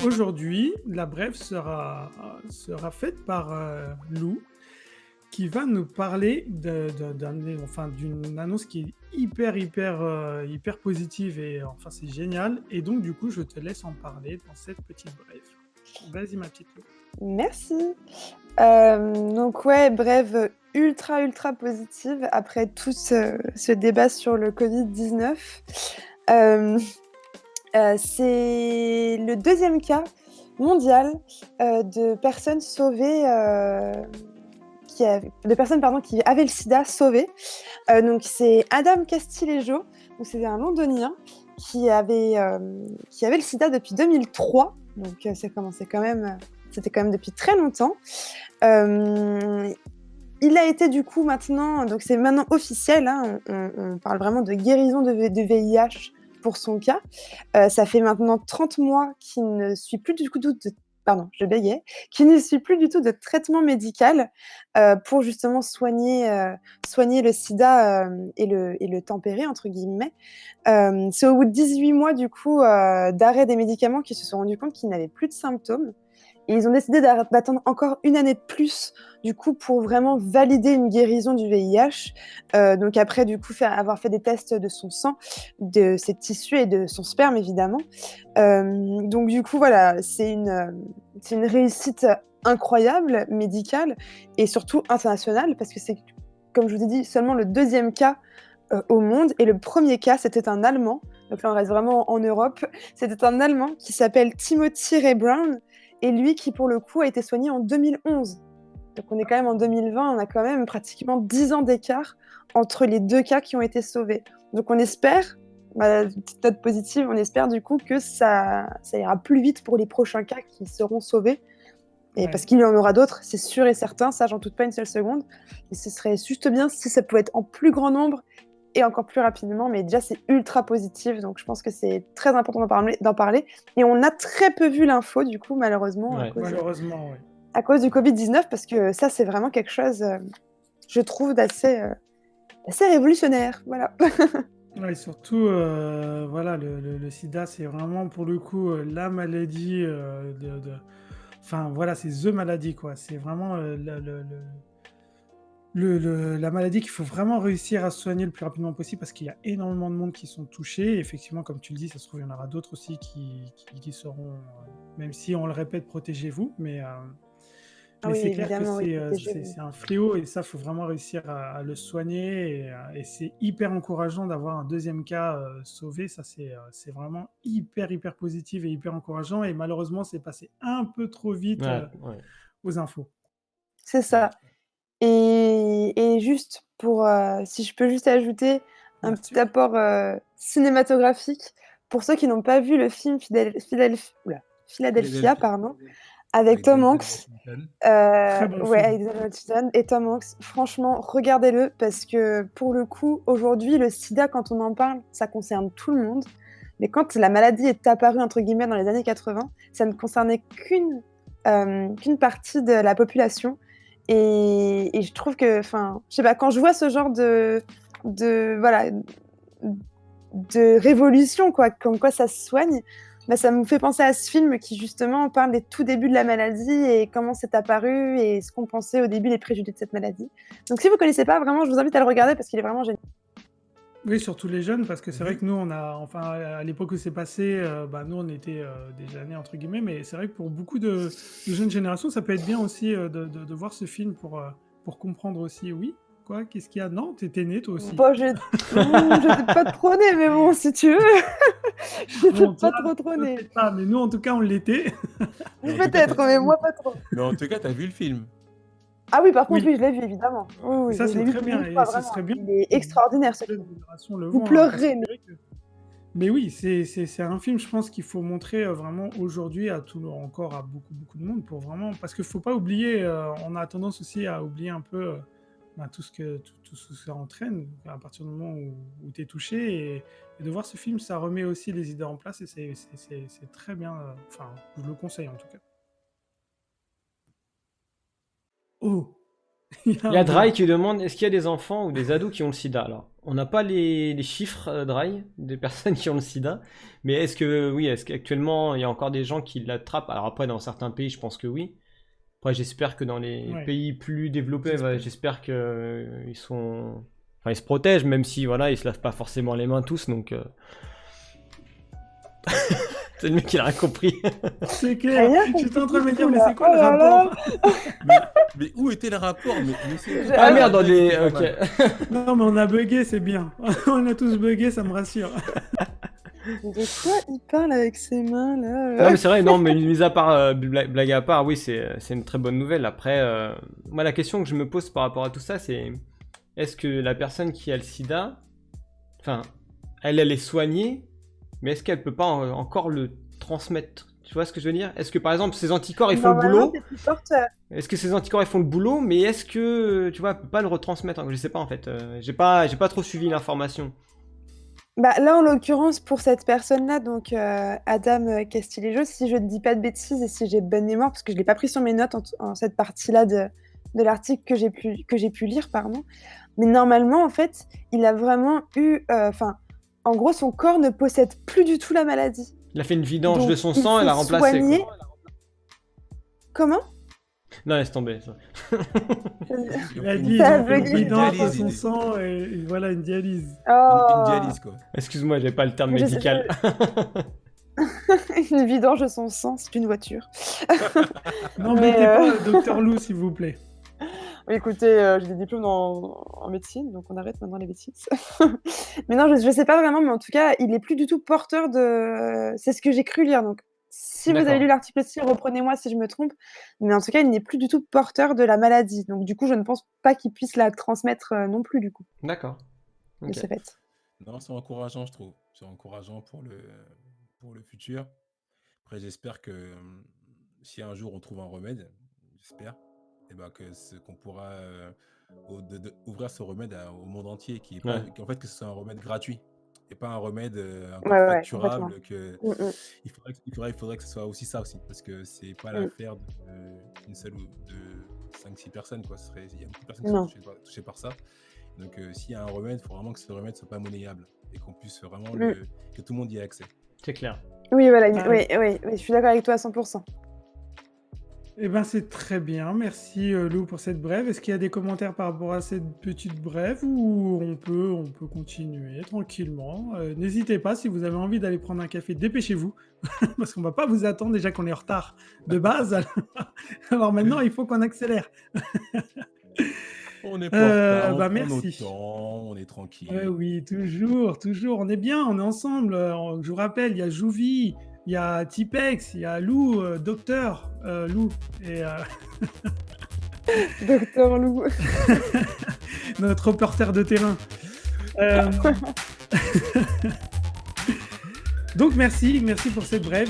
aujourd'hui, la brève sera faite par Lou, qui va nous parler d'une annonce qui est hyper positive et enfin c'est génial. Et donc du coup, je te laisse en parler dans cette petite brève. Vas-y ma petite Lou. Merci. Donc ouais, brève ultra positive après tout ce débat sur le Covid-19. Hem, c'est le deuxième cas mondial, de personnes sauvées, de personnes pardon, qui avaient le sida sauvées. Donc c'est Adam Castillejo, donc c'est un Londonien qui avait le sida depuis 2003, donc c'était quand même depuis très longtemps. Hem, il a été du coup maintenant, donc c'est maintenant officiel, hein, on parle vraiment de guérison de VIH pour son cas. Ça fait maintenant 30 mois qu'il ne suit plus du coup de pardon, je bégayais, qu'il ne suit plus du tout de traitement médical, pour justement soigner le sida, et le «tempérer» entre guillemets. C'est au bout de 18 mois du coup, d'arrêt des médicaments qu'ils se sont rendus compte qu'ils n'avaient plus de symptômes. Et ils ont décidé d'attendre encore une année de plus, du coup, pour vraiment valider une guérison du VIH. Donc après, du coup, avoir fait des tests de son sang, de ses tissus et de son sperme, évidemment. Donc du coup, voilà, c'est une réussite incroyable, médicale et surtout internationale, parce que c'est, comme je vous ai dit, seulement le deuxième cas au monde. Et le premier cas, c'était un Allemand. Donc là, on reste vraiment en Europe. C'était un Allemand qui s'appelle Timothy Ray Brown, et lui qui, pour le coup, a été soigné en 2011. Donc on est quand même en 2020, on a quand même pratiquement 10 ans d'écart entre les deux cas qui ont été sauvés. Donc on espère, petite note positive, on espère du coup que ça ira plus vite pour les prochains cas qui seront sauvés. Et Ouais. parce qu'il y en aura d'autres, c'est sûr et certain, ça j'en doute pas une seule seconde. Et ce serait juste bien si ça pouvait être en plus grand nombre et encore plus rapidement, mais déjà c'est ultra positif, donc je pense que c'est très important d'en parler. Et on a très peu vu l'info, du coup, malheureusement, Ouais. Malheureusement, ouais. à cause du Covid-19, parce que ça, c'est vraiment quelque chose, je trouve, d'assez révolutionnaire. Voilà. Ouais, et surtout, voilà, le sida, c'est vraiment pour le coup la maladie enfin voilà, c'est the maladie quoi. C'est vraiment la maladie qu'il faut vraiment réussir à soigner le plus rapidement possible parce qu'il y a énormément de monde qui sont touchés. Et effectivement, comme tu le dis, ça se trouve, il y en aura d'autres aussi qui seront, même si on le répète, protégez-vous, Ah mais oui, c'est clair que évidemment, oui, c'est protégez-vous. c'est un fléau et ça, faut vraiment réussir à le soigner. Et c'est hyper encourageant d'avoir un deuxième cas sauvé. Ça, c'est vraiment hyper positif et hyper encourageant. Et malheureusement, c'est passé un peu trop vite Ouais. aux infos. C'est ça. Et juste pour, si je peux juste ajouter un Bien petit sûr. apport cinématographique, pour ceux qui n'ont pas vu le film Philadelphia, Philadelphia, pardon, avec avec Tom Denzel Hanks. Washington. Très bon Ouais, film. avec Denzel Washington et Tom Hanks. Franchement, regardez-le parce que pour le coup, aujourd'hui, le sida, quand on en parle, ça concerne tout le monde. Mais quand la maladie est apparue, entre guillemets, dans les années 80, ça ne concernait qu'une partie de la population. Et je trouve que, enfin, je sais pas, quand je vois ce genre voilà, de révolution, quoi, comme quoi ça se soigne, bah, ça me fait penser à ce film qui justement parle des tout débuts de la maladie et comment c'est apparu et ce qu'on pensait au début, les préjugés de cette maladie. Donc si vous connaissez pas, vraiment, je vous invite à le regarder parce qu'il est vraiment génial. Oui, surtout les jeunes, parce que c'est vrai Mhm. que nous, on a, enfin, à l'époque où c'est passé, bah, nous, on était déjà nés, entre guillemets, mais c'est vrai que pour beaucoup de jeunes générations, ça peut être bien aussi de voir ce film pour comprendre aussi, oui, quoi, qu'est-ce qu'il y a? Non, t'étais né, toi aussi. Bon, j'étais pas trop née, mais bon, si tu veux, j'étais Bon, toi, pas trop née. peut-être pas, mais nous, en tout cas, on l'était. Mais en tout cas, Peut-être, mais moi pas trop. t'as vu le film. Ah oui, par contre, Oui, oui, je l'ai vu, évidemment. Oui, et oui, ça, je c'est l'ai vu très plus d'une bien, fois, et ce vraiment. serait bien Il est que beaucoup extraordinaire, ce de jeunes film. générations le Vous voient, hein, parce que pleurerez, mais c'est vrai que... Mais oui, c'est un film, je pense, qu'il faut montrer vraiment aujourd'hui encore à beaucoup de monde pour vraiment, parce qu'il faut pas oublier, on a tendance aussi à oublier un peu bah, tout ce que ça entraîne à partir du moment où tu es touché, et de voir ce film, ça remet aussi les idées en place et c'est très bien, enfin, je le conseille en tout cas. Oh, il y a Il y a un Dry bug. qui demande est-ce qu'il y a des enfants ou des ados qui ont le sida alors? On n'a pas les chiffres, Dry, des personnes qui ont le sida, mais est-ce qu'actuellement il y a encore des gens qui l'attrapent? Alors après, dans certains pays, je pense que oui. Après, j'espère que dans les Ouais, pays plus développés, j'espère. j'espère que ils sont, enfin, ils se protègent, même si voilà, ils se lavent pas forcément les mains tous, donc c'est le mec qui l'a rien compris. C'est J'ai clair. rien J'étais en compris train de me du dire, tout mais là. c'est quoi Oh le là là. rapport? Mais, mais où était le rapport? Mais c'est J'ai- Ah Ah, merde, dans les, c'était pas ok. mal. Non, mais on a bugué, c'est bien. On a tous bugué, ça me rassure. mais de quoi il parle avec ses mains Non, là? mais c'est vrai, non, mais mis à part, blague à part, oui, c'est une très bonne nouvelle. Après, moi, la question que je me pose par rapport à tout ça, c'est est-ce que la personne qui a le sida, enfin, elle est soignée, mais est-ce qu'elle peut pas encore le transmettre? Tu vois ce que je veux dire? Est-ce que par exemple, ses anticorps, ils font le Normalement, boulot? c'est plus porteur. Est-ce que ces anticorps, ils font le boulot, mais est-ce que, tu vois, elle peut pas le retransmettre? Je sais pas, en fait. J'ai pas trop suivi l'information. Bah, là, en l'occurrence, pour cette personne-là, donc Adam Castillejo, si je ne dis pas de bêtises et si j'ai bonne mémoire, parce que je ne l'ai pas pris sur mes notes en cette partie-là de l'article que j'ai pu lire, pardon. Mais normalement, en fait, il a vraiment eu... Enfin, en gros, son corps ne possède plus du tout la maladie. Il a fait une vidange Donc, de son il sang, elle faut a remplacé, soigner... quoi. Comment? Non, laisse tomber. Ça. Il a dit, ils Ça ont fait une bugué. vidange de dialyse, son il dit. sang et voilà, une dialyse. Une Oh, dialyse, quoi. Excuse-moi, j'ai pas le terme Mais je- médical. une vidange de son sang, c'est une voiture. N'embêtez Mais, pas Docteur Lou, s'il vous plaît. Écoutez, j'ai des diplômes en médecine, donc on arrête maintenant les bêtises. Mais non, je sais pas vraiment, mais en tout cas, il est plus du tout porteur de... C'est ce que j'ai cru lire, donc si vous avez D'accord. lu l'article aussi, reprenez-moi si je me trompe. Mais en tout cas, il n'est plus du tout porteur de la maladie. Donc du coup, je ne pense pas qu'il puisse la transmettre non plus, du coup, D'accord. de Ok. ce fait. Non, c'est encourageant, je trouve. C'est encourageant pour le futur. Après, j'espère que si un jour on trouve un remède, j'espère, et ben qu'on pourra ouvrir ce remède au monde entier, Ouais. qu'en fait que ce soit un remède gratuit et pas un remède encore Ouais, facturable. complètement. Mm, mm, Il faudrait que ce soit aussi ça aussi, parce que c'est pas mm. l'affaire d'une seule ou de 5-6 personnes, quoi. Il y a beaucoup de personnes qui Non. sont touchées par ça. Donc, s'il y a un remède, il faut vraiment que ce remède soit pas monnayable et qu'on puisse vraiment que tout le monde y ait accès. C'est clair. Oui, voilà, Ah, oui, je suis d'accord avec toi à 100%. Eh ben, c'est très bien. Merci Lou pour cette brève. Est-ce qu'il y a des commentaires par rapport à cette petite brève ou on peut continuer tranquillement? N'hésitez pas, si vous avez envie d'aller prendre un café, dépêchez-vous, parce qu'on va pas vous attendre déjà qu'on est en retard de base. Alors maintenant, il faut qu'on accélère. On est pas en retard, on Bah prend merci. notre temps, on est Ouais, tranquille. oui, toujours, toujours. On est bien, on est ensemble. Je vous rappelle, il y a Jouvi, il y a Tipex, il y a Lou, Docteur Lou, et Docteur Lou. notre reporter de terrain. Euh, Donc merci pour cette brève.